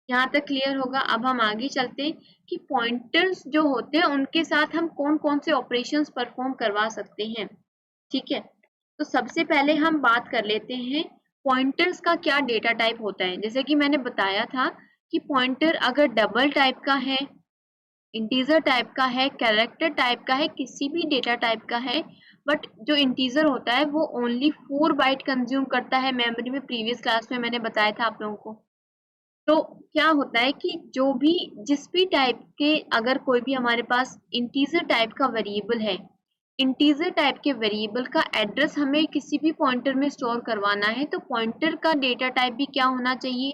यहाँ तक क्लियर होगा। अब हम आगे चलते हैं कि पॉइंटर्स जो होते हैं उनके साथ हम कौन कौन से ऑपरेशंस परफॉर्म करवा सकते हैं। ठीक है, तो सबसे पहले हम बात कर लेते हैं पॉइंटर्स का क्या डेटा टाइप होता है। जैसे कि मैंने बताया था कि पॉइंटर अगर डबल टाइप का है, इंटीजर टाइप का है, कैरेक्टर टाइप का है, किसी भी डेटा टाइप का है, बट जो इंटीजर होता है वो ओनली 4 बाइट कंज्यूम करता है मेमोरी में। प्रीवियस क्लास में मैंने बताया था आप लोगों को। तो क्या होता है कि जो भी जिस भी टाइप के अगर कोई भी हमारे पास इंटीजर टाइप का वेरिएबल है, इंटीजर टाइप के वेरिएबल का एड्रेस हमें किसी भी पॉइंटर में स्टोर करवाना है, तो पॉइंटर का डेटा टाइप भी क्या होना चाहिए,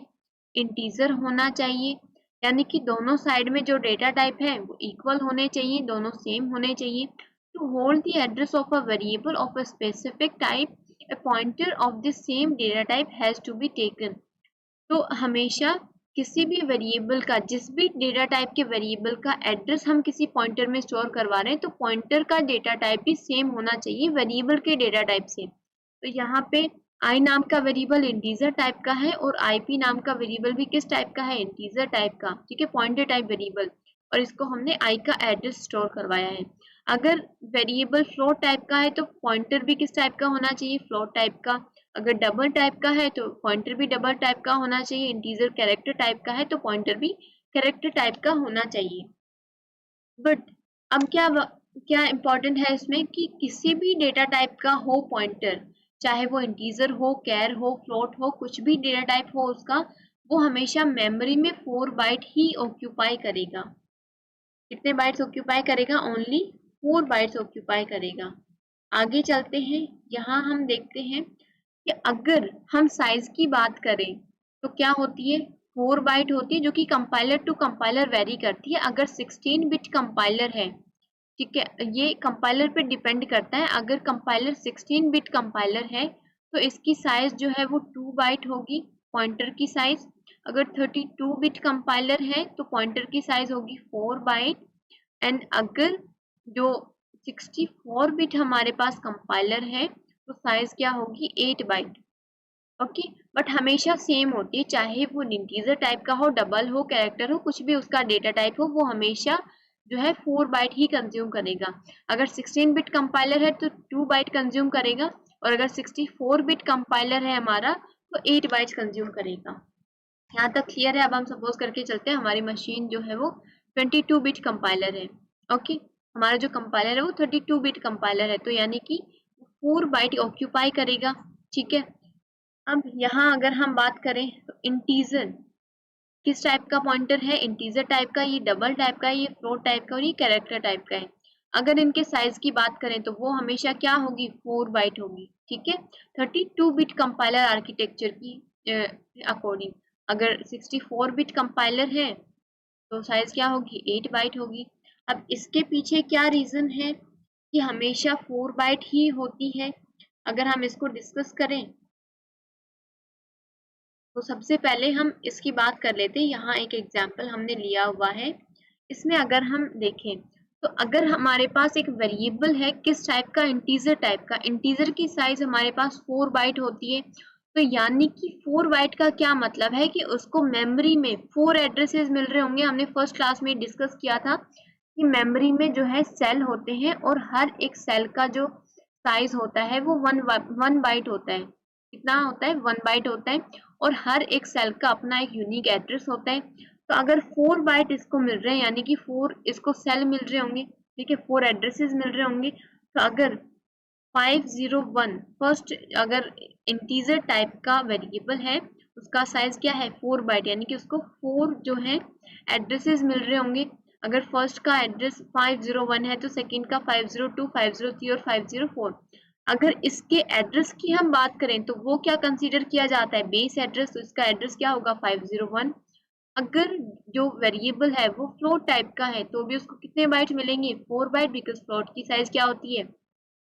इंटीजर होना चाहिए। यानी कि दोनों साइड में जो डेटा टाइप है वो इक्वल होने चाहिए, दोनों सेम होने चाहिए। To hold the address of a variable of a specific type, a pointer of the same data type has to be taken। तो हमेशा किसी भी वेरिएबल का, जिस भी डेटा टाइप के वेरिएबल का एड्रेस हम किसी पॉइंटर में स्टोर करवा रहे हैं, तो पॉइंटर का डेटा टाइप भी सेम होना चाहिए वेरिएबल के डेटा टाइप से। तो यहाँ पे आई नाम का वेरिएबल इंटीजर टाइप का है और आईपी नाम का वेरिएबल भी किस टाइप का है, इंटीजर टाइप का। ठीक है, पॉइंटर टाइप वेरिएबल, और इसको हमने आई का एड्रेस स्टोर करवाया है। अगर वेरिएबल फ्लोट टाइप का है तो पॉइंटर भी किस टाइप का होना चाहिए, फ्लोट टाइप का। अगर डबल टाइप का है तो पॉइंटर भी डबल टाइप का होना चाहिए। इंटीजर कैरेक्टर टाइप का है तो पॉइंटर भी कैरेक्टर टाइप का होना चाहिए। बट अब क्या इम्पोर्टेंट है इसमें कि किसी भी डेटा टाइप का हो पॉइंटर, चाहे वो इंटीजर हो, कैर हो, फ्लोट हो, कुछ भी डेटा टाइप हो उसका, वो हमेशा मेमोरी में 4 बाइट ही ऑक्यूपाई करेगा। कितने बाइट्स ऑक्यूपाई करेगा, ओनली 4 बाइट्स ऑक्यूपाई करेगा। आगे चलते हैं, यहाँ हम देखते हैं कि अगर हम साइज की बात करें तो क्या होती है, 4 बाइट होती है, जो कि कंपाइलर टू कंपाइलर वेरी करती है। अगर 16 बिट कंपाइलर है, ठीक है, ये कंपाइलर पे डिपेंड करता है। अगर कंपाइलर 16 बिट कंपाइलर है तो इसकी साइज जो है वो 2 बाइट होगी, पॉइंटर की साइज। अगर 32 बिट कंपाइलर है तो पॉइंटर की साइज होगी 4 बाइट। एंड अगर जो 64 बिट हमारे पास कंपाइलर है तो साइज क्या होगी, 8 बाइट। ओके, बट हमेशा सेम होती है, चाहे वो इंटीजर टाइप का हो, डबल हो, कैरेक्टर हो, कुछ भी उसका डेटा टाइप हो, वो हमेशा जो है 4 बाइट ही कंज्यूम करेगा। अगर 16 बिट कंपाइलर है तो 2 बाइट कंज्यूम करेगा, और अगर 64 बिट कंपाइलर है हमारा तो 8 बाइट्स कंज्यूम करेगा। यहाँ तक क्लियर है। अब हम सपोज करके चलते हैं हमारी मशीन जो है वो 22 बिट कंपाइलर है। ओके, हमारा जो कंपाइलर है वो 32 बिट कंपाइलर है, तो यानी कि 4 बाइट ऑक्यूपाई करेगा। ठीक है, अब यहाँ अगर हम बात करें तो इंटीजर किस टाइप का पॉइंटर है, इंटीजर टाइप का, ये डबल टाइप का है, ये फ्लोट टाइप का, और ये कैरेक्टर टाइप का है। अगर इनके साइज की बात करें तो वो हमेशा क्या होगी, 4 बाइट होगी। ठीक है, 32 बिट कंपाइलर आर्किटेक्चर की अकॉर्डिंग। अगर 64 बिट कंपाइलर है तो साइज क्या होगी, 8 बाइट होगी। अब इसके पीछे क्या रीजन है कि हमेशा 4 बाइट ही होती है, अगर हम इसको डिस्कस करें तो सबसे पहले हम इसकी बात कर लेते हैं। यहाँ एक एग्जाम्पल हमने लिया हुआ है, इसमें अगर हम देखें तो अगर हमारे पास एक वेरिएबल है किस टाइप का, इंटीजर टाइप का, इंटीजर की साइज हमारे पास 4 बाइट होती है, तो यानी कि 4 बाइट का क्या मतलब है कि उसको मेमोरी में 4 एड्रेसेस मिल रहे होंगे। हमने फर्स्ट क्लास में डिस्कस किया था कि मेमोरी में जो है सेल होते हैं और हर एक सेल का जो साइज होता है वो 1 बाइट होता है। कितना होता है, 1 बाइट होता है, और हर एक सेल का अपना एक यूनिक एड्रेस होता है। तो अगर 4 बाइट इसको मिल रहे हैं, यानी कि 4 इसको सेल मिल रहे होंगे, ठीक है, 4 एड्रेसेस मिल रहे होंगे, तो अगर 501 फर्स्ट अगर इंटीजर टाइप का वेरिएबल है, उसका साइज क्या है, 4 बाइट, यानी कि उसको 4 जो है एड्रेसेस मिल रहे होंगे। अगर फर्स्ट का एड्रेस 501 है तो सेकंड का 502, 503 और 504। अगर इसके एड्रेस की हम बात करें तो वो क्या कंसीडर किया जाता है, बेस एड्रेस, तो इसका एड्रेस क्या होगा, 501। अगर जो वेरिएबल है वो फ्लोट टाइप का है तो भी उसको कितने बाइट मिलेंगे, 4 बाइट, बिकॉज फ्लोट की साइज क्या होती है,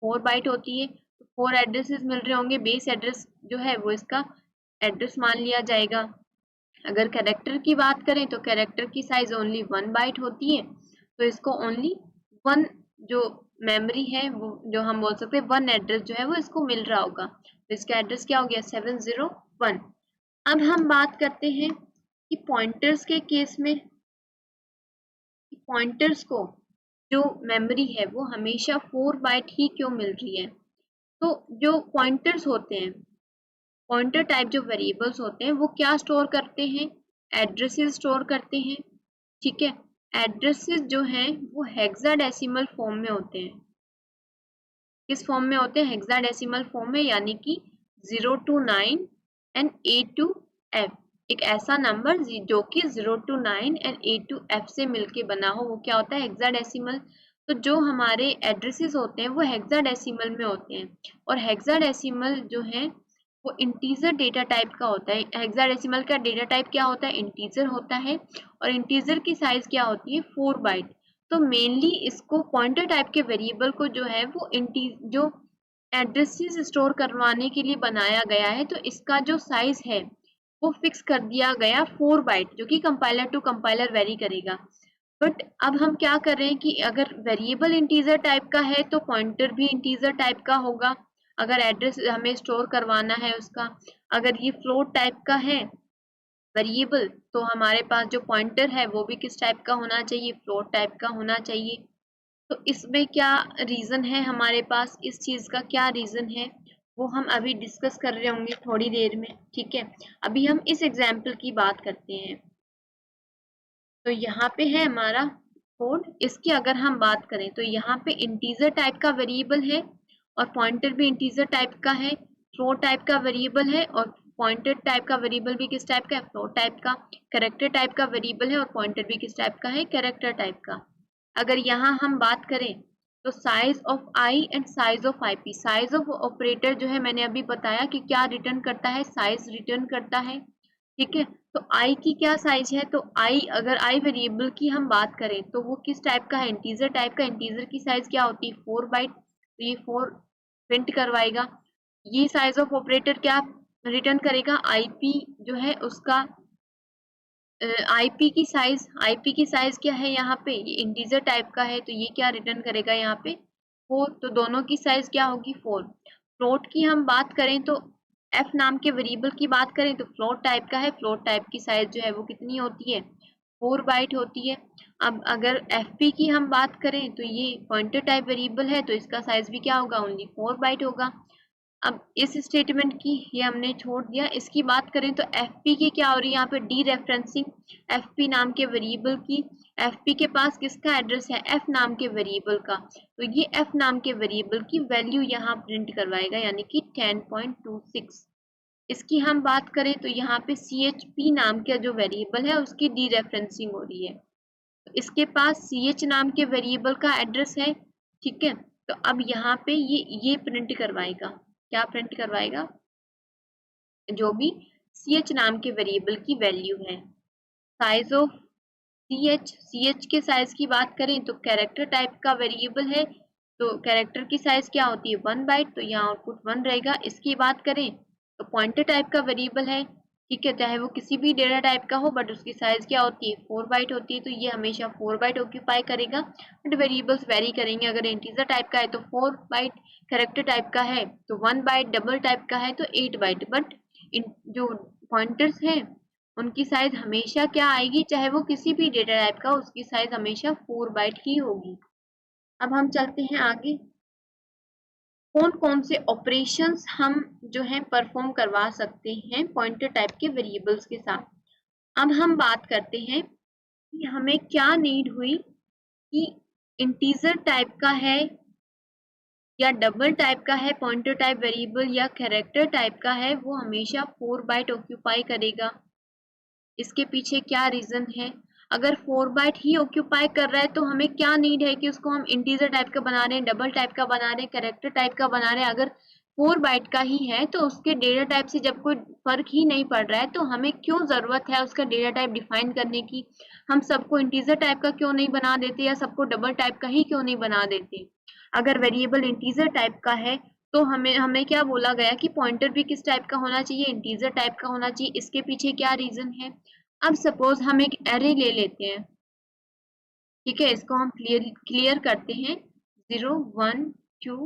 4 बाइट होती है। तो 4 एड्रेसेस मिल रहे होंगे, बेस एड्रेस जो है वो इसका एड्रेस मान लिया जाएगा। अगर कैरेक्टर की बात करें तो कैरेक्टर की साइज ओनली 1 बाइट होती है, तो इसको ओनली 1 जो मेमोरी है वो जो हम बोल सकते हैं 1 एड्रेस जो है वो इसको मिल रहा होगा, तो इसका एड्रेस क्या हो गया, 701। अब हम बात करते हैं कि पॉइंटर्स के केस में पॉइंटर्स को जो मेमोरी है वो हमेशा 4 बाइट ही क्यों मिल रही है। तो जो पॉइंटर्स होते हैं, पॉइंटर टाइप जो वेरिएबल्स होते हैं वो क्या स्टोर करते हैं, एड्रेसेस स्टोर करते हैं। ठीक है, एड्रेसेस जो हैं वो हेक्साडेसिमल फॉर्म में होते हैं। किस फॉर्म में होते हैं, हेक्साडेसिमल फॉर्म में, यानी कि 0 to 9 and A to F। एक ऐसा नंबर जो कि 0 to 9 and A to F से मिलके बना हो वो क्या होता है, हेक्साडेसिमल। तो जो हमारे एड्रेसेस होते हैं वो हेक्साडेसिमल में होते हैं, और हेक्साडेसिमल जो है वो इंटीजर डेटा टाइप का होता है। हेक्साडेसिमल का डेटा टाइप क्या होता है, इंटीजर होता है, और इंटीजर की साइज क्या होती है, 4 बाइट। तो मेनली इसको पॉइंटर टाइप के वेरिएबल को जो है वो जो एड्रेसेस स्टोर करवाने के लिए बनाया गया है, तो इसका जो साइज है वो फिक्स कर दिया गया 4 बाइट, जो कि कंपाइलर टू कंपाइलर वेरी करेगा। बट अब हम क्या कर रहे हैं कि अगर वेरिएबल इंटीजर टाइप का है तो पॉइंटर भी इंटीजर टाइप का होगा, अगर एड्रेस हमें स्टोर करवाना है उसका। अगर ये फ्लोट टाइप का है वेरिएबल, तो हमारे पास जो पॉइंटर है वो भी किस टाइप का होना चाहिए, फ्लोट टाइप का होना चाहिए। तो इसमें क्या रीजन है, हमारे पास इस चीज का क्या रीजन है वो हम अभी डिस्कस कर रहे होंगे थोड़ी देर में। ठीक है, अभी हम इस एग्जाम्पल की बात करते हैं। तो यहाँ पे है हमारा कोड, इसकी अगर हम बात करें तो यहाँ पे इंटीजर टाइप का वेरिएबल है, और पॉइंटर भी इंटीजर टाइप का है, फ्लोट टाइप का वेरिएबल है, और पॉइंटर टाइप का वेरिएबल भी किस टाइप का है, फ्लोट टाइप का। कैरेक्टर टाइप का वेरिएबल है, और पॉइंटर भी किस टाइप का है, कैरेक्टर टाइप का। अगर यहाँ हम बात करें तो size of I and size of IP, size of operator जो है मैंने अभी बताया कि क्या रिटर्न करता है, साइज रिटर्न करता है। ठीक है, तो आई की क्या साइज है, तो आई, अगर आई वेरिएबल की हम बात करें तो वो किस टाइप का है, इंटीजर टाइप का। इंटीजर की साइज क्या होती है, 4 बाइट, तो ये 4 प्रिंट करवाएगा। ये साइज ऑफ ऑपरेटर क्या रिटर्न करेगा, आईपी जो है उसका आईपी की साइज क्या है, यहाँ पे ये इंटीजर टाइप का है, तो ये क्या रिटर्न करेगा यहाँ पे, 4। तो दोनों की साइज क्या होगी, 4। फ्लोट की हम बात करें तो एफ नाम के वेरिएबल की बात करें तो फ्लोट टाइप का है, फ्लोट टाइप की साइज जो है वो कितनी होती है, 4 बाइट होती है। अब अगर एफपी की हम बात करें तो ये पॉइंटर टाइप वेरिएबल है, तो इसका साइज भी क्या होगा, ओनली 4 बाइट होगा। अब इस स्टेटमेंट की ये हमने छोड़ दिया। इसकी बात करें तो एफपी की क्या हो रही है यहाँ पे, डी रेफरेंसिंग एफपी नाम के वेरिएबल की। एफपी के पास किसका एड्रेस है, एफ नाम के वेरिएबल का, तो ये एफ नाम के वेरिएबल की वैल्यू यहाँ प्रिंट करवाएगा, यानी कि 10.26। इसकी हम बात करें तो यहाँ पे CHP नाम का जो वेरिएबल है उसकी डी रेफरेंसिंग हो रही है, तो इसके पास CH नाम के वेरिएबल का एड्रेस है। ठीक है, तो अब यहाँ पे ये प्रिंट करवाएगा, क्या प्रिंट करवाएगा, जो भी CH नाम के वेरिएबल की वैल्यू है। साइज ऑफ CH के साइज की बात करें तो कैरेक्टर टाइप का वेरिएबल है, तो कैरेक्टर की साइज क्या होती है, 1 बाइट, तो यहाँ आउटपुट 1 रहेगा। इसकी बात करें तो पॉइंटर टाइप का वेरिएबल है, ठीक है, चाहे वो किसी भी डेटा टाइप का हो, बट उसकी साइज क्या होती है, 4 बाइट होती है, तो ये हमेशा 4 बाइट ऑक्यूपाई करेगा। बट वेरिएबल्स वेरी करेंगे, अगर इंटीजर टाइप का है तो 4 बाइट, कैरेक्टर टाइप का है तो 1 बाइट, डबल टाइप का है तो 8 बाइट। बट जो पॉइंटर्स हैं उनकी साइज हमेशा क्या आएगी, चाहे वो किसी भी डेटा टाइप का, उसकी साइज हमेशा 4 बाइट ही होगी। अब हम चलते हैं आगे, कौन कौन से ऑपरेशंस हम जो है परफॉर्म करवा सकते हैं पॉइंटर टाइप के वेरिएबल्स के साथ। अब हम बात करते हैं कि हमें क्या नीड हुई कि इंटीजर टाइप का है या डबल टाइप का है पॉइंटर टाइप वेरिएबल, या कैरेक्टर टाइप का है, वो हमेशा 4 बाइट ऑक्यूपाई करेगा। इसके पीछे क्या रीजन है, अगर 4 बाइट ही ऑक्यूपाई कर रहा है तो हमें क्या नीड है कि उसको हम इंटीजर टाइप का बना रहे हैं, डबल टाइप का बना रहे हैं, कैरेक्टर टाइप का बना रहे हैं। अगर 4 बाइट का ही है तो उसके डेटा टाइप से जब कोई फर्क ही नहीं पड़ रहा है तो हमें क्यों जरूरत है उसका डेटा टाइप डिफाइन करने की। हम सबको इंटीजर टाइप का क्यों नहीं बना देते, या सबको डबल टाइप का ही क्यों नहीं बना देते। अगर वेरिएबल इंटीजर टाइप का है तो हमें हमें क्या बोला गया कि पॉइंटर भी किस टाइप का होना चाहिए, इंटीजर टाइप का होना चाहिए। इसके पीछे क्या रीजन है, अब सपोज हम एक एरे ले लेते हैं, ठीक है, इसको हम क्लियर करते हैं, 0 1 2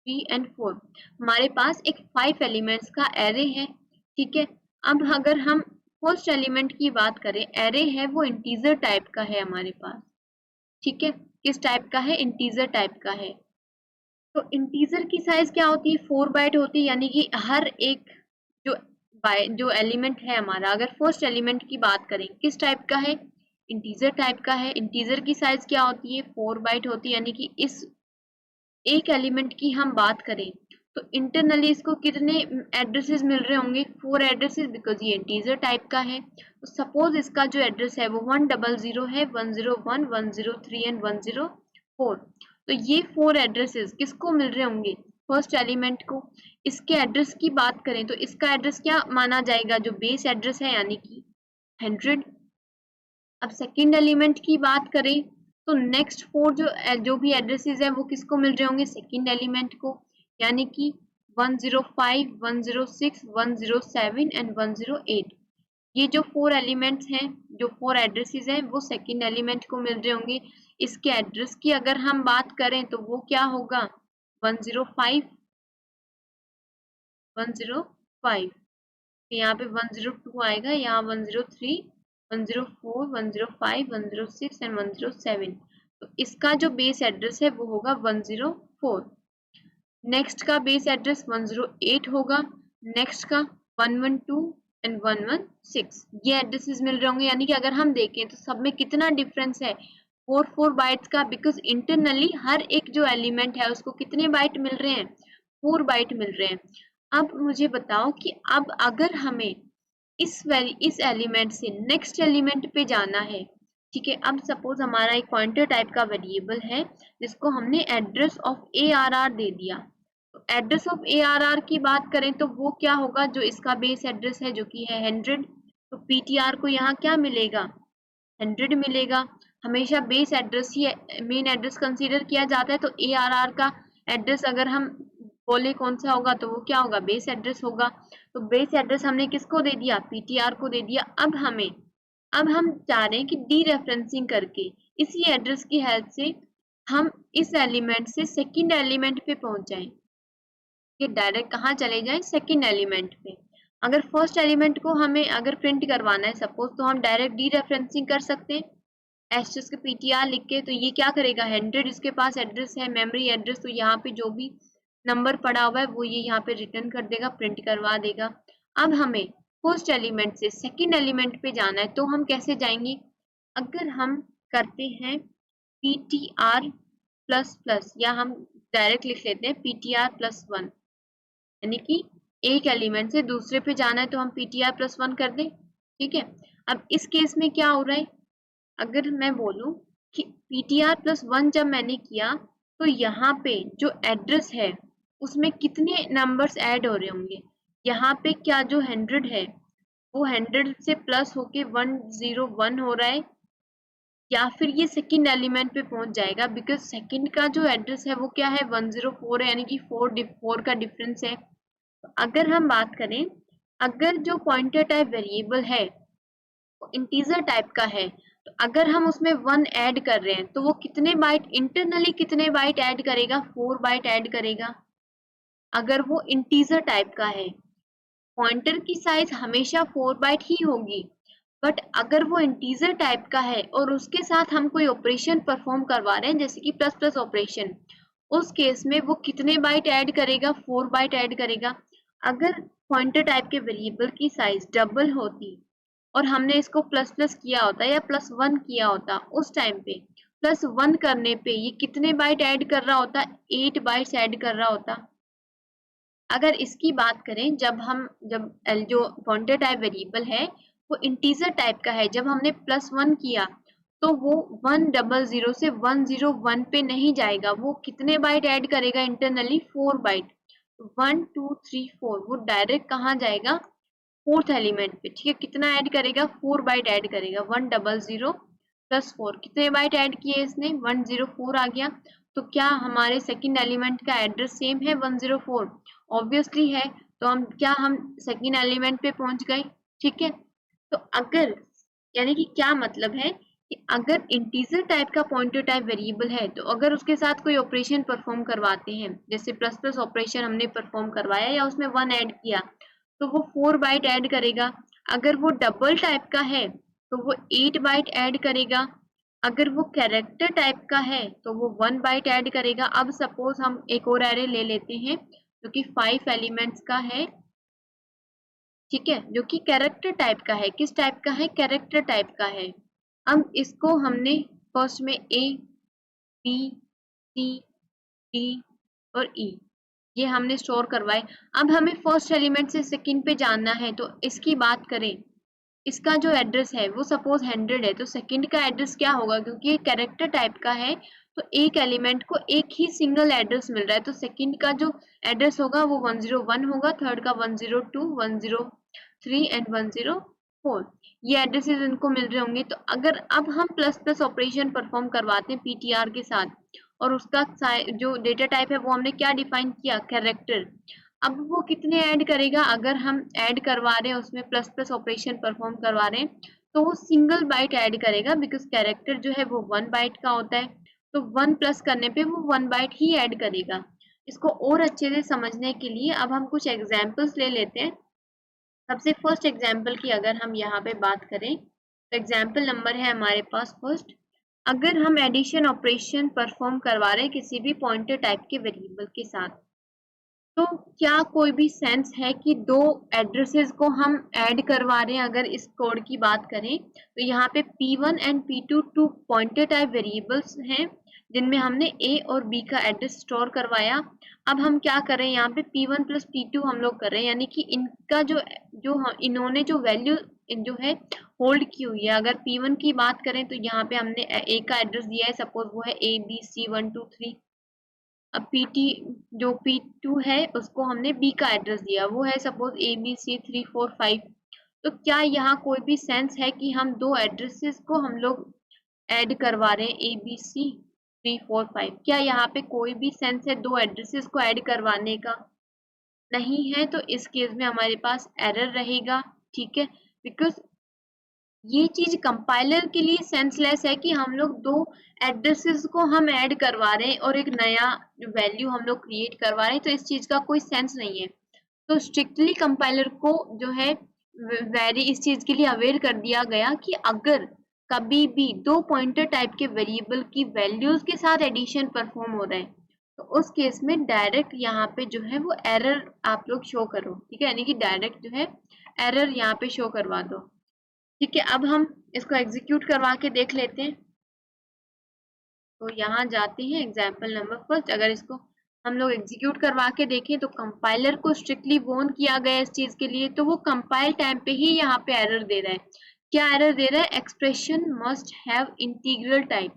3 एंड 4। हमारे पास एक 5 एलिमेंट्स का एरे है। ठीक है, अब अगर हम फर्स्ट एलिमेंट की बात करें, एरे है वो इंटीजर टाइप का है हमारे पास, ठीक है। किस टाइप का है? इंटीजर टाइप का है। तो इंटीजर की साइज क्या होती है? 4 बाइट होती है, यानी कि हर एक जो जो एलिमेंट है हमारा, अगर फर्स्ट एलिमेंट की बात करें किस टाइप का है? इंटीजर टाइप का है। इंटीजर की साइज क्या होती है? 4 बाइट होती है, यानी कि इस एक एलिमेंट की हम बात करें तो इंटरनली इसको कितने एड्रेसेस मिल रहे होंगे? 4 एड्रेसेस, बिकॉज ये इंटीजर टाइप का है। तो सपोज इसका जो एड्रेस है वो 100 है, 101, 103 एंड 104। तो ये 4 एड्रेसेस किसको मिल रहे होंगे? फर्स्ट एलिमेंट को। इसके एड्रेस की बात करें तो इसका एड्रेस क्या माना जाएगा? जो बेस एड्रेस है, यानी कि 100। अब सेकंड एलिमेंट की बात करें तो नेक्स्ट 4 जो भी एड्रेसेस है वो किसको मिल रहे होंगे? सेकंड एलिमेंट को, यानी कि 105, 106, 107 एंड 108। ये जो 4 एलिमेंट्स हैं, जो 4 एड्रेसेस हैं, वो सेकंड एलिमेंट को मिल रहे होंगे। इसके एड्रेस की अगर हम बात करें तो वो क्या होगा? 105, 105। यहाँ पे 102 आएगा, यहाँ 103, 104, 105, 106 एंड 107। तो इसका जो बेस एड्रेस है वो होगा 104। नेक्स्ट का बेस एड्रेस 108 होगा, नेक्स्ट का 112 एंड 116। ये एड्रेसेस मिल रहे होंगे, यानी कि अगर हम देखें तो सब में कितना डिफरेंस है? 4 बाइट्स का, बिकॉज इंटरनली हर एक जो एलिमेंट है उसको कितने बाइट मिल रहे हैं? 4 बाइट मिल रहे हैं। अब मुझे बताओ कि अब अगर हमें इस एलिमेंट से नेक्स्ट एलिमेंट पे जाना है, ठीक है। अब सपोज हमारा एक पॉइंटर टाइप का वेरिएबल है जिसको हमने एड्रेस ऑफ ARR दे दिया। तो एड्रेस ऑफ ARR की बात करें तो वो क्या होगा? जो इसका बेस एड्रेस है जो कि है 100, तो PTR को यहाँ क्या मिलेगा? 100 मिलेगा। हमेशा बेस एड्रेस ही मेन एड्रेस कंसीडर किया जाता है, तो ARR का एड्रेस अगर हम बोले कौन सा होगा तो वो क्या होगा? बेस एड्रेस होगा। तो बेस एड्रेस हमने किसको दे दिया? PTR को दे दिया। अब हम चाह रहे हैं कि डी रेफरेंसिंग करके इसी एड्रेस की हेल्प से हम इस एलिमेंट से सेकंड एलिमेंट पे पहुंच जाएं, कि डायरेक्ट कहाँ चले जाएं? सेकंड एलिमेंट पे। अगर फर्स्ट एलिमेंट को हमें अगर प्रिंट करवाना है सपोज, तो हम डायरेक्ट डी रेफरेंसिंग कर सकते हैं एस्टेरिस्क के PTR लिख के। तो ये क्या करेगा? 100 इसके पास एड्रेस है, मेमोरी एड्रेस, तो यहाँ पे जो भी नंबर पड़ा हुआ है वो ये यहाँ पे रिटर्न कर देगा, प्रिंट करवा देगा। अब हमें फर्स्ट एलिमेंट से सेकंड एलिमेंट पे जाना है, तो हम कैसे जाएंगे? अगर हम करते हैं PTR प्लस प्लस, या हम डायरेक्ट लिख लेते हैं PTR प्लस 1, यानी कि एक एलिमेंट से दूसरे पे जाना है तो हम PTR प्लस 1 कर दें, ठीक है। अब इस केस में क्या हो रहा है? अगर मैं बोलूं कि PTR प्लस 1 जब मैंने किया तो यहाँ पे जो एड्रेस है उसमें कितने नंबर्स ऐड हो रहे होंगे? यहाँ पे क्या जो 100 है वो 100 से प्लस होके 101 हो रहा है, या फिर ये सेकंड एलिमेंट पे पहुंच जाएगा, बिकॉज सेकंड का जो एड्रेस है वो क्या है? 104 है, यानी कि 4 का डिफरेंस है। तो अगर हम बात करें, अगर जो पॉइंटर टाइप वेरिएबल है वो इंटीजर टाइप का है, तो अगर हम उसमें 1 ऐड कर रहे हैं तो वो कितने बाइट इंटरनली कितने बाइट ऐड करेगा? 4 बाइट ऐड करेगा, अगर वो इंटीजर टाइप का है। पॉइंटर की साइज हमेशा 4 बाइट ही होगी, बट अगर वो इंटीजर टाइप का है और उसके साथ हम कोई ऑपरेशन परफॉर्म करवा रहे हैं जैसे कि प्लस प्लस ऑपरेशन, उस केस में वो कितने बाइट ऐड करेगा? 4 बाइट ऐड करेगा। अगर पॉइंटर टाइप के वेरिएबल की साइज डबल होती और हमने इसको प्लस प्लस किया होता या प्लस 1 किया होता, उस टाइम पे प्लस 1 करने पे ये कितने बाइट ऐड कर रहा होता? 8 बाइट्स ऐड कर रहा होता। अगर इसकी बात करें, जब जो पॉइंटर टाइप वेरिएबल है वो इंटीजर टाइप का है, जब हमने प्लस 1 किया तो वो 100 से 101 पे नहीं जाएगा, वो कितने बाइट ऐड करेगा इंटरनली? 4 बाइट। 1 2 3 4 वो डायरेक्ट कहाँ जाएगा? फोर्थ एलिमेंट पे, ठीक है। कितना ऐड करेगा? 4 बाइट ऐड करेगा। 100 प्लस 4 कितने बाइट ऐड किए इसने? 104 आ गया। तो क्या हमारे सेकंड एलिमेंट का एड्रेस सेम है 104? ऑब्वियसली है। तो हम सेकंड एलिमेंट पे पहुंच गए, ठीक है। तो अगर, यानी कि क्या मतलब है कि अगर इंटीजर टाइप का पॉइंटर टाइप वेरिएबल है तो अगर उसके साथ कोई ऑपरेशन परफॉर्म करवाते हैं, जैसे प्लस प्लस ऑपरेशन हमने परफॉर्म करवाया या उसमें 1 ऐड किया, तो वो 4 बाइट ऐड करेगा। अगर वो डबल टाइप का है तो वो 8 बाइट ऐड करेगा। अगर वो कैरेक्टर टाइप का है तो वो 1 बाइट ऐड करेगा। अब सपोज हम एक और एरे ले लेते हैं जो कि 5 एलिमेंट्स का है, ठीक है, जो कि कैरेक्टर टाइप का है। किस टाइप का है? कैरेक्टर टाइप का है। अब इसको हमने फर्स्ट में ए, बी, सी, डी और ई ये हमने स्टोर करवाए। अब हमें फर्स्ट एलिमेंट से सेकंड पे जानना है, तो इसकी बात करें, इसका जो एड्रेस है वो सपोज 100 है, तो सेकंड का एड्रेस क्या होगा? क्योंकि ये कैरेक्टर टाइप का है तो एक एलिमेंट को एक ही सिंगल एड्रेस मिल रहा है, तो सेकंड का जो एड्रेस होगा वो 101 होगा, थर्ड का 102, 103 एंड 104। ये एड्रेसेस इनको मिल रहे होंगे। तो अगर अब हम प्लस प्लस ऑपरेशन परफॉर्म करवाते हैं पीटीआर के साथ, और उसका जो डेटा टाइप है वो हमने क्या डिफाइन किया? कैरेक्टर। अब वो कितने ऐड करेगा? अगर हम ऐड करवा रहे हैं उसमें प्लस प्लस ऑपरेशन परफॉर्म करवा रहे हैं तो वो सिंगल बाइट ऐड करेगा, बिकॉज कैरेक्टर जो है वो 1 बाइट का होता है, तो 1 प्लस करने पे वो 1 बाइट ही ऐड करेगा। इसको और अच्छे से समझने के लिए अब हम कुछ एग्जाम्पल्स ले लेते हैं। सबसे फर्स्ट एग्जाम्पल की अगर हम यहाँ पे बात करें तो एग्जाम्पल नंबर है हमारे पास फर्स्ट। अगर हम एडिशन ऑपरेशन परफॉर्म करवा रहे हैं किसी भी पॉइंटर टाइप के वेरिएबल के साथ, तो क्या कोई भी सेंस है कि दो एड्रेसेस को हम ऐड करवा रहे हैं? अगर इस कोड की बात करें तो यहाँ पे P1 and P2 two pointer type variables हैं जिनमें हमने A और B का एड्रेस स्टोर करवाया। अब हम क्या कर रहे हैं? यहाँ पे P1 प्लस P2 हम लोग कर रहे हैं, यानी कि इनका इन्होंने जो वैल्यू जो है होल्ड की हुई है। अगर P1 की बात करें तो यहाँ पे हमने A का एड्रेस दिया है, सपोज वो है ABC123। अब जो P2 है उसको हमने B का एड्रेस दिया, वो है सपोज ABC345। तो क्या यहाँ कोई भी सेंस है कि हम दो एड्रेसेस को हम लोग ऐड करवा रहे हैं ABC345? क्या यहाँ पे कोई भी सेंस है दो एड्रेसेस को ऐड करवाने का? नहीं है, तो इस केस में हमारे पास एरर रहेगा, ठीक है, बिकॉज ये चीज कंपाइलर के लिए सेंसलेस है कि हम लोग दो एड्रेसेस को हम ऐड करवा रहे हैं और एक नया वैल्यू हम लोग क्रिएट करवा रहे हैं, तो इस चीज का कोई सेंस नहीं है। तो स्ट्रिक्टली कंपाइलर को जो है इस चीज के लिए अवेयर कर दिया गया कि अगर कभी भी दो पॉइंटर टाइप के वेरिएबल की वैल्यूज के साथ एडिशन परफॉर्म हो रहा है तो उस केस में डायरेक्ट यहाँ पे जो है वो एरर आप लोग शो करो, ठीक है, यानी कि डायरेक्ट जो है एरर यहाँ पे शो करवा दो। ठीक है, अब हम इसको एग्जीक्यूट करवा के देख लेते हैं। तो यहाँ जाते हैं एग्जाम्पल नंबर फर्स्ट। अगर इसको हम लोग एग्जीक्यूट करवा के देखें तो कंपाइलर को स्ट्रिक्टली वॉर्न किया गया इस चीज के लिए, तो वो कंपाइल टाइम पे ही यहाँ पे एरर दे रहा है। क्या एरर दे रहा है? Expression must have integral type,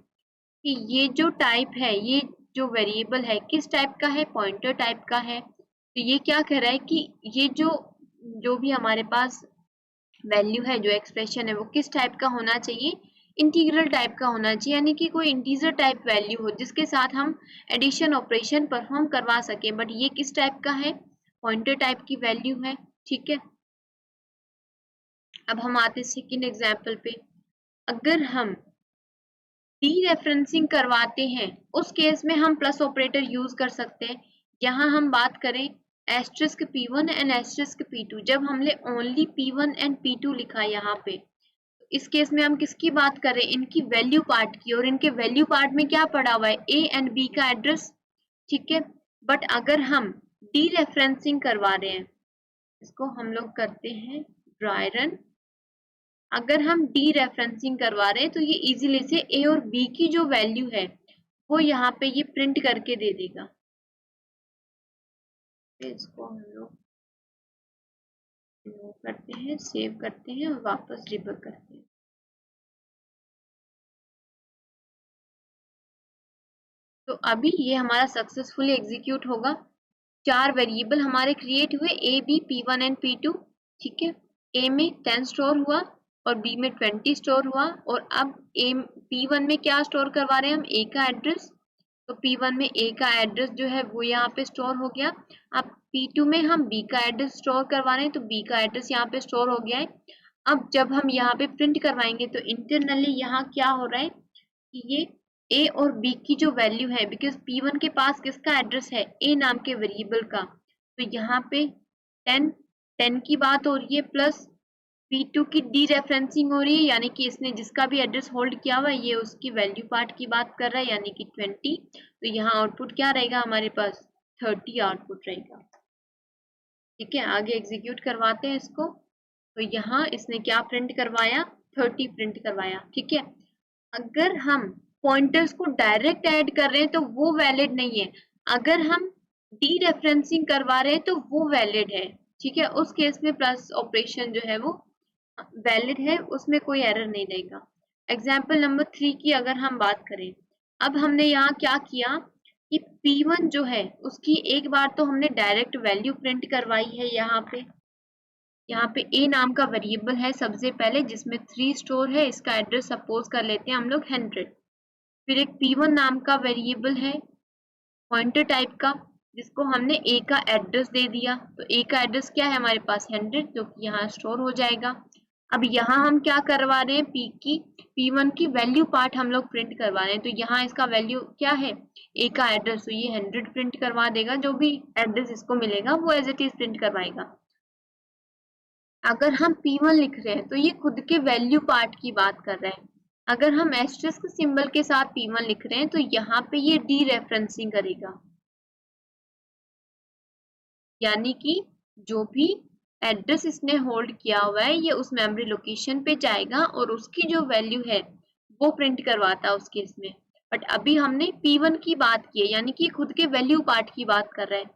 कि ये जो टाइप है, ये जो वेरिएबल है किस टाइप का है? पॉइंटर टाइप का है। तो ये क्या कह रहा है कि ये जो भी हमारे पास वैल्यू है, जो एक्सप्रेशन है, वो किस टाइप का होना चाहिए? इंटीग्रल टाइप का होना चाहिए, यानी कि कोई इंटीजर टाइप वैल्यू हो जिसके साथ हम एडिशन ऑपरेशन परफॉर्म करवा सके। बट ये किस टाइप का है? पॉइंटर टाइप की वैल्यू है, ठीक है। अब हम आते हैं सेकेंड एग्जाम्पल पे। अगर हम डीरेफरेंसिंग करवाते हैं उस केस में हम प्लस ऑपरेटर यूज कर सकते हैं। यहाँ हम बात करें asterisk P1 and asterisk P2, जब हमने ओनली P1 एंड P2 लिखा यहाँ पे, इस केस में हम किसकी बात करें? इनकी वैल्यू पार्ट की, और इनके वैल्यू पार्ट में क्या पड़ा हुआ है? A एंड B का एड्रेस, ठीक है। बट अगर हम डीरेफरेंसिंग करवा रहे हैं, इसको हम लोग करते हैं ड्राई रन। अगर हम डीरेफरेंसिंग करवा रहे हैं तो ये इजीली से A और B की जो वैल्यू है वो यहाँ पे ये प्रिंट करके दे देगा। इसको हम लोग रिमूव करते हैं, सेव करते हैं और वापस डिबग करते हैं। तो अभी ये हमारा सक्सेसफुली एग्जीक्यूट होगा। 4 वेरिएबल हमारे क्रिएट हुए, A, B, P1 and P2, ठीक है। A में 10 स्टोर हुआ और B में 20 स्टोर हुआ, और अब P1 में क्या स्टोर करवा रहे हैं हम? A का एड्रेस। तो P1 में A का एड्रेस जो है वो यहाँ पे स्टोर हो गया। अब P2 में हम B का एड्रेस स्टोर करवा रहे हैं, तो B का एड्रेस यहाँ पे स्टोर हो गया है। अब जब हम यहाँ पे प्रिंट करवाएंगे तो इंटरनली यहाँ क्या हो रहा है कि ये A और B की जो वैल्यू है, बिकॉज P1 के पास किसका एड्रेस है? A नाम के वेरिएबल का, तो यहाँ पे 10 10 की बात हो रही है प्लस P2 की डी रेफरेंसिंग हो रही है, यानी कि इसने जिसका भी एड्रेस होल्ड किया हुआ है ये उसकी वैल्यू पार्ट की बात कर रहा है, यानी कि 20। तो यहाँ आउटपुट क्या रहेगा हमारे पास 30 आउटपुट रहेगा। ठीक है, आगे एग्जीक्यूट करवाते हैं इसको। तो यहाँ इसने क्या प्रिंट करवाया, 30 प्रिंट करवाया। ठीक है, अगर हम पॉइंटर्स को डायरेक्ट ऐड कर रहे हैं तो वो वैलिड नहीं है, अगर हम डी रेफरेंसिंग करवा रहे हैं तो वो वैलिड है। ठीक है, उस केस में प्लस ऑपरेशन जो है वो वैलिड है, उसमें कोई एरर नहीं रहेगा। एग्जाम्पल नंबर 3 की अगर हम बात करें, अब हमने यहाँ क्या किया कि P1 जो है उसकी एक बार तो हमने डायरेक्ट वैल्यू प्रिंट करवाई है। यहाँ पे a नाम का वेरिएबल है सबसे पहले, जिसमें 3 स्टोर है, इसका एड्रेस सपोज कर लेते हैं हम लोग 100। फिर एक P1 नाम का वेरिएबल है पॉइंटर टाइप का, जिसको हमने a का एड्रेस दे दिया। तो a का एड्रेस क्या है हमारे पास 100, जो कि यहाँ स्टोर हो जाएगा। अब यहाँ हम क्या करवा रहे हैं, P1 की वैल्यू पार्ट हम लोग प्रिंट करवा रहे हैं। तो यहाँ इसका वैल्यू क्या है, a का एड्रेस, तो ये 100 प्रिंट करवा देगा, जो भी एड्रेस इसको मिलेगा वो एज इट इज प्रिंट करवाएगा। अगर हम P1 लिख रहे हैं तो ये खुद के वैल्यू पार्ट की बात कर रहे हैं। अगर हम एस्टेरिस्क सिंबल के साथ P1 लिख रहे हैं तो यहाँ पे ये डी रेफरेंसिंग करेगा, यानी कि जो भी एड्रेस इसने होल्ड किया हुआ है ये उस मेमोरी लोकेशन पे जाएगा और उसकी जो वैल्यू है वो प्रिंट करवाता है उस केस में। बट अभी हमने P1 की बात की है, यानी कि खुद के वैल्यू पार्ट की बात कर रहे हैं।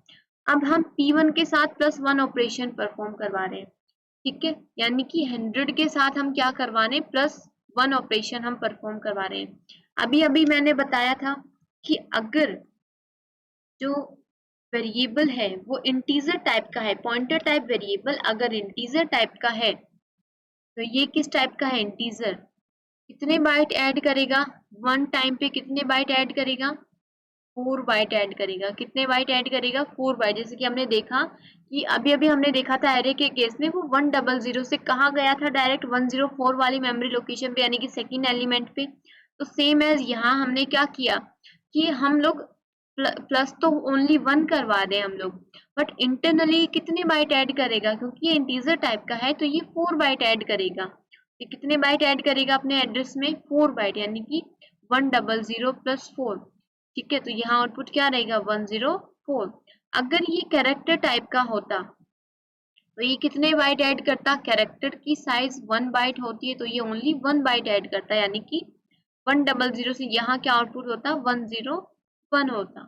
अब हम P1 के साथ +1 ऑपरेशन परफॉर्म करवा रहे हैं। ठीक है, यानी कि 100 के साथ हम क्या करवा रहे हैं, +1 ऑपरेशन हम परफॉर्म करवा रहे हैं। अभी मैंने बताया था कि अगर जो वेरिएबल है वो इंटीजर टाइप का है, पॉइंटर टाइप वेरिएबल अगर इंटीजर टाइप का है तो ये किस टाइप का है, इंटीजर। कितने बाइट ऐड करेगा, वन टाइम पे कितने बाइट ऐड करेगा, 4 बाइट ऐड करेगा। कितने बाइट ऐड करेगा, 4 बाइट। जैसे कि हमने देखा कि अभी हमने देखा था एरे के केस में, वो 100 से कहाँ गया था, डायरेक्ट 104 वाली मेमोरी लोकेशन पे, यानी कि सेकेंड एलिमेंट पे। तो सेम एज यहाँ हमने क्या किया कि हम लोग प्लस तो ओनली 1 करवा दें हम लोग, बट इंटरनली कितने बाइट ऐड करेगा, क्योंकि ये इंटीजर टाइप का है तो ये 4 बाइट ऐड करेगा। ये कितने बाइट ऐड करेगा अपने एड्रेस में, 4 बाइट, यानी कि 100 + 4। ठीक है, तो यहाँ आउटपुट क्या रहेगा, 104। अगर ये कैरेक्टर टाइप का होता तो ये कितने बाइट ऐड करता, कैरेक्टर की साइज 1 बाइट होती है तो ये ओनली 1 बाइट ऐड करता है, यानी कि 100 से यहाँ क्या आउटपुट होता, 101 होता।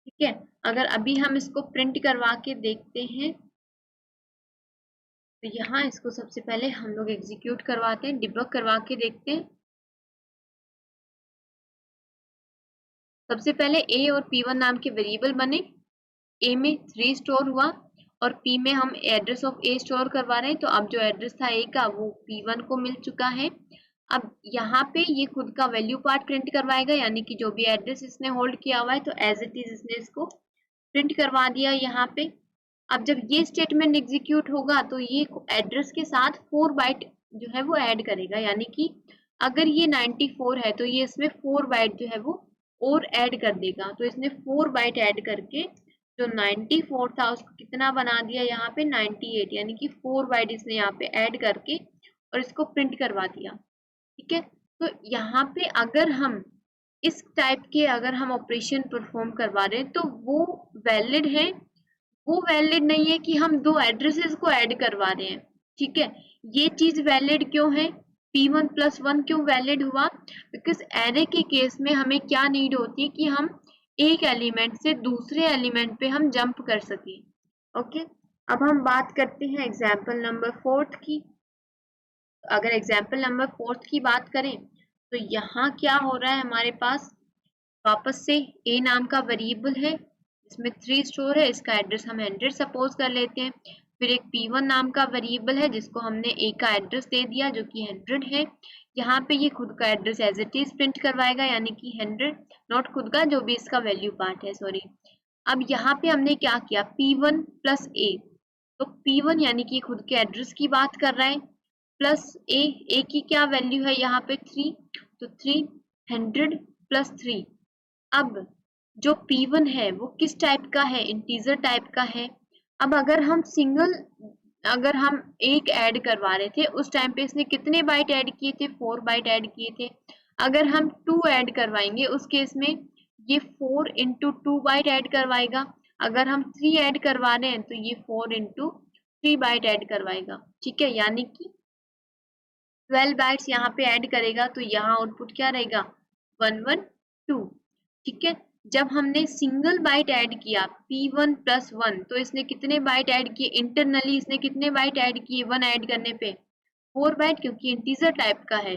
ठीक है, अगर अभी हम इसको प्रिंट करवा के देखते हैं तो यहाँ इसको सबसे पहले हम लोग एग्जीक्यूट करवाते हैं, डिबग करवा के देखते हैं। सबसे पहले a और P1 नाम के वेरिएबल बने, a में 3 स्टोर हुआ और P में हम एड्रेस ऑफ a स्टोर करवा रहे हैं। तो अब जो एड्रेस था a का वो P1 को मिल चुका है। अब यहाँ पे ये खुद का वैल्यू पार्ट प्रिंट करवाएगा, यानी कि जो भी एड्रेस इसने होल्ड किया हुआ है तो एज इट इज इसने इसको प्रिंट करवा दिया यहाँ पे। अब जब ये स्टेटमेंट एग्जीक्यूट होगा तो ये एड्रेस के साथ 4 बाइट जो है वो ऐड करेगा, यानी कि अगर ये 94 है तो ये इसमें 4 बाइट जो है वो और ऐड कर देगा। तो इसने 4 बाइट ऐड करके जो 94 था उसको कितना बना दिया यहाँ पे 98, यानी कि 4 बाइट इसने यहाँ पे ऐड करके और इसको प्रिंट करवा दिया। ठीक है, तो यहाँ पे अगर हम इस टाइप के अगर हम ऑपरेशन परफॉर्म करवा रहे हैं तो वो वैलिड है, वो वैलिड नहीं है कि हम दो एड्रेसेस को ऐड करवा रहे हैं। ठीक है, ये चीज वैलिड क्यों है, P1 + 1 क्यों वैलिड हुआ, बिकॉज एरे के केस में हमें क्या नीड होती है कि हम एक एलिमेंट से दूसरे एलिमेंट पे हम जंप कर सकें। ओके, अब हम बात करते हैं एग्जाम्पल नंबर 4 की। अगर एग्जाम्पल नंबर 4 की बात करें तो यहाँ क्या हो रहा है हमारे पास, वापस से a नाम का वेरिएबल है इसमें 3 स्टोर है, इसका एड्रेस हम 100 सपोज कर लेते हैं। फिर एक P1 नाम का वेरिएबल है जिसको हमने a का एड्रेस दे दिया जो कि 100 है। यहाँ पे ये खुद का address as it is print करवाएगा, यानी कि 100 नॉट खुद का, जो भी इसका वैल्यू पार्ट है, सॉरी। अब यहाँ पे हमने क्या किया, P1 + a, तो P1 यानी कि खुद के एड्रेस की बात कर रहा है, प्लस a की क्या वैल्यू है यहाँ पे 3, तो 300 + 3। अब जो P1 है वो किस टाइप का है, इंटीजर टाइप का है। अब अगर हम सिंगल अगर हम एक ऐड करवा रहे थे उस टाइम पे इसने कितने बाइट ऐड किए थे, 4 बाइट ऐड किए थे। अगर हम 2 ऐड करवाएंगे उस केस में ये 4 इंटू 2 बाइट ऐड करवाएगा। अगर हम 3 ऐड करवा रहे हैं तो ये 4 इंटू 3 बाइट ऐड करवाएगा। ठीक है, यानी कि 12 बाइट्स यहाँ पे ऐड करेगा तो यहाँ आउटपुट क्या रहेगा 112। ठीक है, जब हमने सिंगल बाइट ऐड किया P1 प्लस 1 तो इसने कितने बाइट ऐड किए, इंटरनली इसने कितने बाइट ऐड किए 1 ऐड करने पे 4 बाइट, क्योंकि इंटीजर टाइप का है।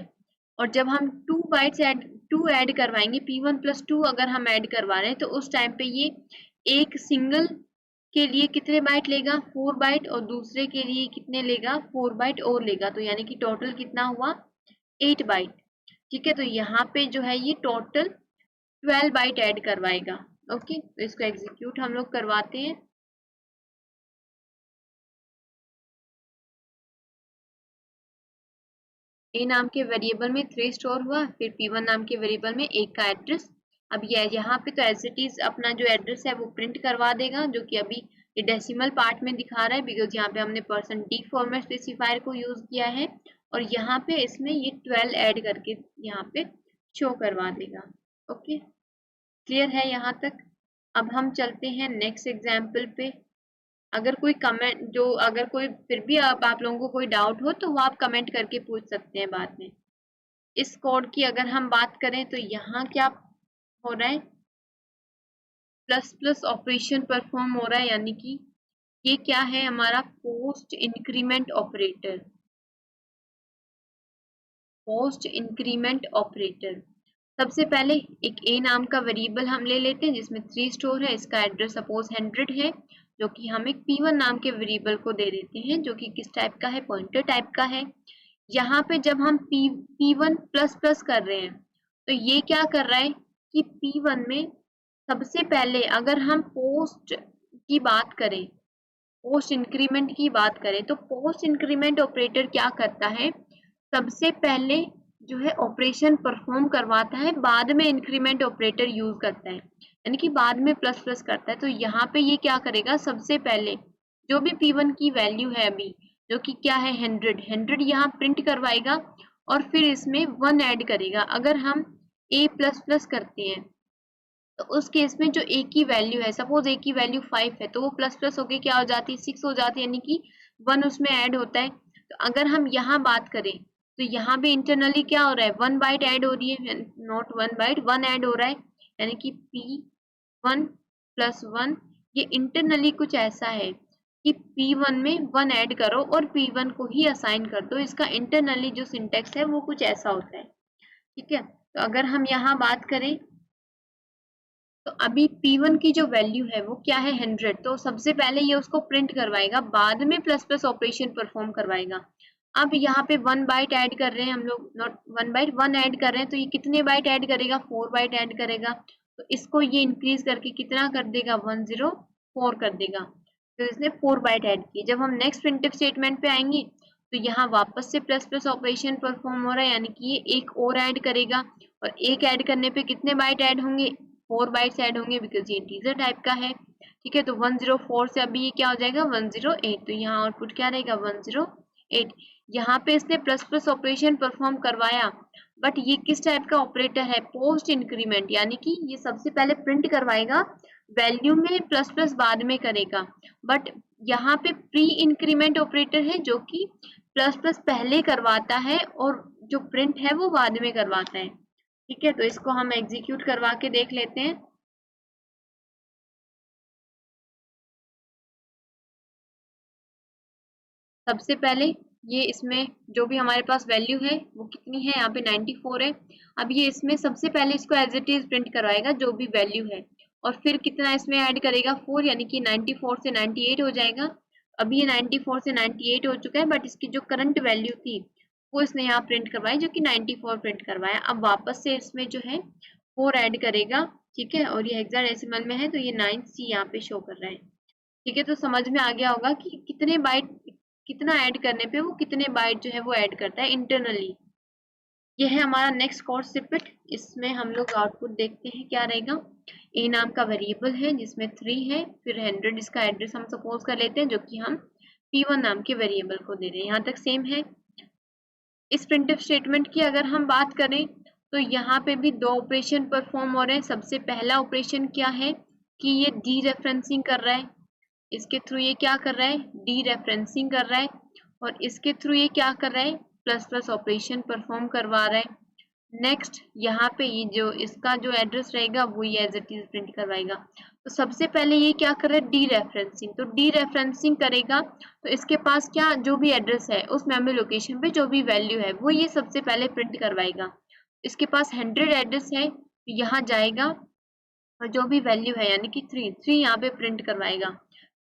और जब हम 2 ऐड करवाएंगे P1 प्लस 2 अगर हम ऐड करवा रहे हैं तो उस टाइम पे ये एक सिंगल के लिए कितने बाइट लेगा 4 बाइट और दूसरे के लिए कितने लेगा 4 बाइट और लेगा, तो यानी कि टोटल कितना हुआ 8 बाइट। ठीक है, तो यहाँ पे जो है ये टोटल 12 बाइट ऐड करवाएगा। ओके, तो इसको एग्जीक्यूट हम लोग करवाते हैं। ए नाम के वेरिएबल में 3 स्टोर हुआ, फिर P1 नाम के वेरिएबल में 1 का एड्रेस। अब ये यहाँ पे तो एज इट इज अपना जो एड्रेस है वो प्रिंट करवा देगा, जो कि अभी ये डेसिमल पार्ट में दिखा रहा है बिकॉज यहाँ पे हमने %d फॉर्मेट स्पेसिफायर को यूज किया है और यहाँ पे इसमें ये 12 ऐड करके यहाँ पे शो करवा देगा। ओके, क्लियर है यहाँ तक। अब हम चलते हैं नेक्स्ट एग्जाम्पल पे। अगर कोई कमेंट जो अगर कोई फिर भी आप लोगों को कोई डाउट हो तो वो आप कमेंट करके पूछ सकते हैं बाद में। इस कोड की अगर हम बात करें तो यहाँ क्या हो रहा है, प्लस प्लस ऑपरेशन परफॉर्म हो रहा है, यानी कि ये क्या है हमारा post increment operator. Post increment operator सबसे पहले एक a नाम का वेरिएबल हम ले लेते हैं जिसमें 3 स्टोर है, इसका एड्रेस सपोज 100 है, जो कि हम एक P1 नाम के वेरिएबल को दे देते हैं जो कि किस टाइप का है, पॉइंटर टाइप का है। यहाँ पे जब हम P1 प्लस प्लस कर रहे हैं तो ये क्या कर रहा है कि P1 में सबसे पहले अगर हम पोस्ट की बात करें, पोस्ट इंक्रीमेंट की बात करें तो पोस्ट इंक्रीमेंट ऑपरेटर क्या करता है, सबसे पहले जो है ऑपरेशन परफॉर्म करवाता है, बाद में इंक्रीमेंट ऑपरेटर यूज करता है, यानी कि बाद में प्लस प्लस करता है। तो यहाँ पे ये क्या करेगा, सबसे पहले जो भी P1 की वैल्यू है अभी जो कि क्या है 100 यहाँ प्रिंट करवाएगा और फिर इसमें 1 ऐड करेगा। अगर हम a प्लस प्लस करते हैं तो उस केस में जो a की वैल्यू है, सपोज a की वैल्यू 5 है तो वो प्लस प्लस होके क्या हो जाती है 6 हो जाती है, यानी कि 1 उसमें ऐड होता है। तो अगर हम यहाँ बात करें तो यहाँ भी इंटरनली क्या हो रहा है 1 बाइट ऐड हो रही है, नॉट 1 बाइट 1 ऐड हो रहा है, यानी कि P1 प्लस 1 ये इंटरनली कुछ ऐसा है कि P1 में 1 ऐड करो और P1 को ही असाइन कर दो। इसका इंटरनली जो सिंटेक्स है वो कुछ ऐसा होता है। ठीक है, तो अगर हम यहाँ बात करें तो अभी P1 की जो वैल्यू है वो क्या है 100, तो सबसे पहले ये उसको प्रिंट करवाएगा, बाद में प्लस प्लस ऑपरेशन परफॉर्म करवाएगा। अब यहाँ पे 1 बाइट ऐड कर रहे हैं हम लोग, नॉट 1 बाइट 1 ऐड कर रहे हैं, तो ये कितने बाइट ऐड करेगा 4 बाइट ऐड करेगा, तो इसको ये इंक्रीज करके कितना कर देगा 104 कर देगा, तो इसने 4 बाइट ऐड की। जब हम नेक्स्ट प्रिंटफ स्टेटमेंट पे आएंगे तो यहाँ वापस से प्लस प्लस ऑपरेशन परफॉर्म हो रहा है, यानी कि ये एक और ऐड करेगा और एक ऐड करने पे कितने बाइट ऐड होंगे 4 बाइट्स ऐड होंगे बिकॉज ये इंटीजर टाइप का है। ठीक है, तो 104 से अभी ये क्या हो जाएगा 108, तो यहाँ आउटपुट क्या रहेगा 108। यहाँ पे इसने प्लस प्लस ऑपरेशन परफॉर्म करवाया, बट ये किस टाइप का ऑपरेटर है पोस्ट इंक्रीमेंट, यानी कि ये सबसे पहले प्रिंट करवाएगा, वैल्यू में प्लस प्लस बाद में करेगा। बट यहाँ पे प्री इंक्रीमेंट ऑपरेटर है जो कि प्लस प्लस पहले करवाता है और जो प्रिंट है वो बाद में करवाता है। ठीक है, तो इसको हम एग्जीक्यूट करवा के देख लेते हैं। सबसे पहले ये इसमें जो भी हमारे पास वैल्यू है वो कितनी है, यहाँ पे 94 है। अब ये इसमें सबसे पहले इसको एज इट इज प्रिंट करवाएगा जो भी वैल्यू है और फिर कितना इसमें ऐड करेगा 4, यानी कि 94 से 98 हो जाएगा। अभी ये 94 से 98 हो चुका है, बट इसकी जो करंट वैल्यू थी वो इसने यहाँ प्रिंट करवाई जो कि 94 प्रिंट करवाया। अब वापस से इसमें जो है 4 ऐड करेगा। ठीक है, और ये हेक्साडेसिमल में है तो ये 9C यहाँ पे शो कर रहा है। ठीक है, तो समझ में आ गया होगा कि कितने बाइट कितना ऐड करने पे वो कितने बाइट जो है वो ऐड करता है इंटरनली। ये है हमारा नेक्स्ट कोड स्निपेट। इसमें हम लोग आउटपुट देखते हैं क्या रहेगा। ए नाम का वेरिएबल है जिसमें 3 है, फिर 100 इसका एड्रेस हम सपोज कर लेते हैं जो कि हम p1 नाम के वेरिएबल को दे रहे हैं। यहाँ तक सेम है। इस प्रिंटफ स्टेटमेंट की अगर हम बात करें तो यहाँ पे भी दो ऑपरेशन परफॉर्म हो रहे हैं। सबसे पहला ऑपरेशन क्या है कि ये डी रेफरेंसिंग कर रहा है, इसके थ्रू ये क्या कर रहा है, डी रेफरेंसिंग कर रहा है, और इसके थ्रू ये क्या कर रहा है, प्लस प्लस ऑपरेशन परफॉर्म करवा रहा है। नेक्स्ट यहाँ पे ये जो इसका जो एड्रेस रहेगा वो ये एज इट इज प्रिंट करवाएगा। तो सबसे पहले ये क्या कर रहा है, डी रेफरेंसिंग। तो डी रेफरेंसिंग करेगा तो इसके पास क्या जो भी एड्रेस है उस मेमोरी लोकेशन पे जो भी वैल्यू है वो ये सबसे पहले प्रिंट करवाएगा। इसके पास 100 एड्रेस है, तो यहाँ जाएगा और जो भी वैल्यू है यानी कि 3 यहाँ पे प्रिंट करवाएगा।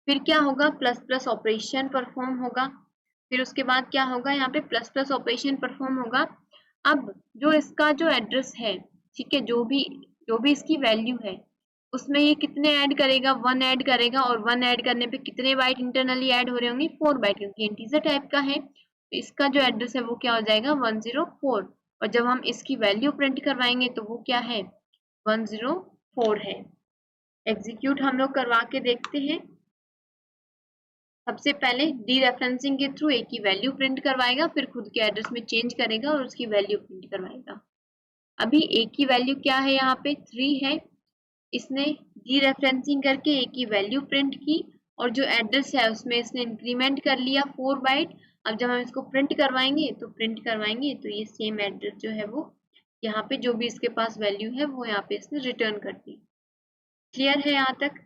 फिर क्या होगा, प्लस प्लस ऑपरेशन परफॉर्म होगा। फिर उसके बाद क्या होगा, यहाँ पे प्लस प्लस ऑपरेशन परफॉर्म होगा। अब जो इसका जो एड्रेस है, ठीक है, जो भी इसकी वैल्यू है उसमें ये कितने ऐड करेगा, 1 ऐड करेगा। और 1 ऐड करने पे कितने बाइट इंटरनली ऐड हो रहे होंगे, 4 बाइट, क्योंकि इंटीजर टाइप का है। तो इसका जो एड्रेस है वो क्या हो जाएगा, 104। और जब हम इसकी वैल्यू प्रिंट करवाएंगे तो वो क्या है, 104 है। एग्जीक्यूट हम लोग करवा के देखते हैं। सबसे पहले डी रेफरेंसिंग के थ्रू ए की वैल्यू प्रिंट करवाएगा, फिर खुद के एड्रेस में चेंज करेगा और उसकी वैल्यू प्रिंट करवाएगा। अभी ए की वैल्यू क्या है, यहाँ पे 3 है। इसने डी रेफरेंसिंग करके ए की वैल्यू प्रिंट की और जो एड्रेस है उसमें इसने इंक्रीमेंट कर लिया 4 बाइट। अब जब हम इसको प्रिंट करवाएंगे तो ये सेम एड्रेस जो है वो यहाँ पे जो भी इसके पास वैल्यू है वो यहाँ पे इसने रिटर्न कर दी। क्लियर है यहाँ तक?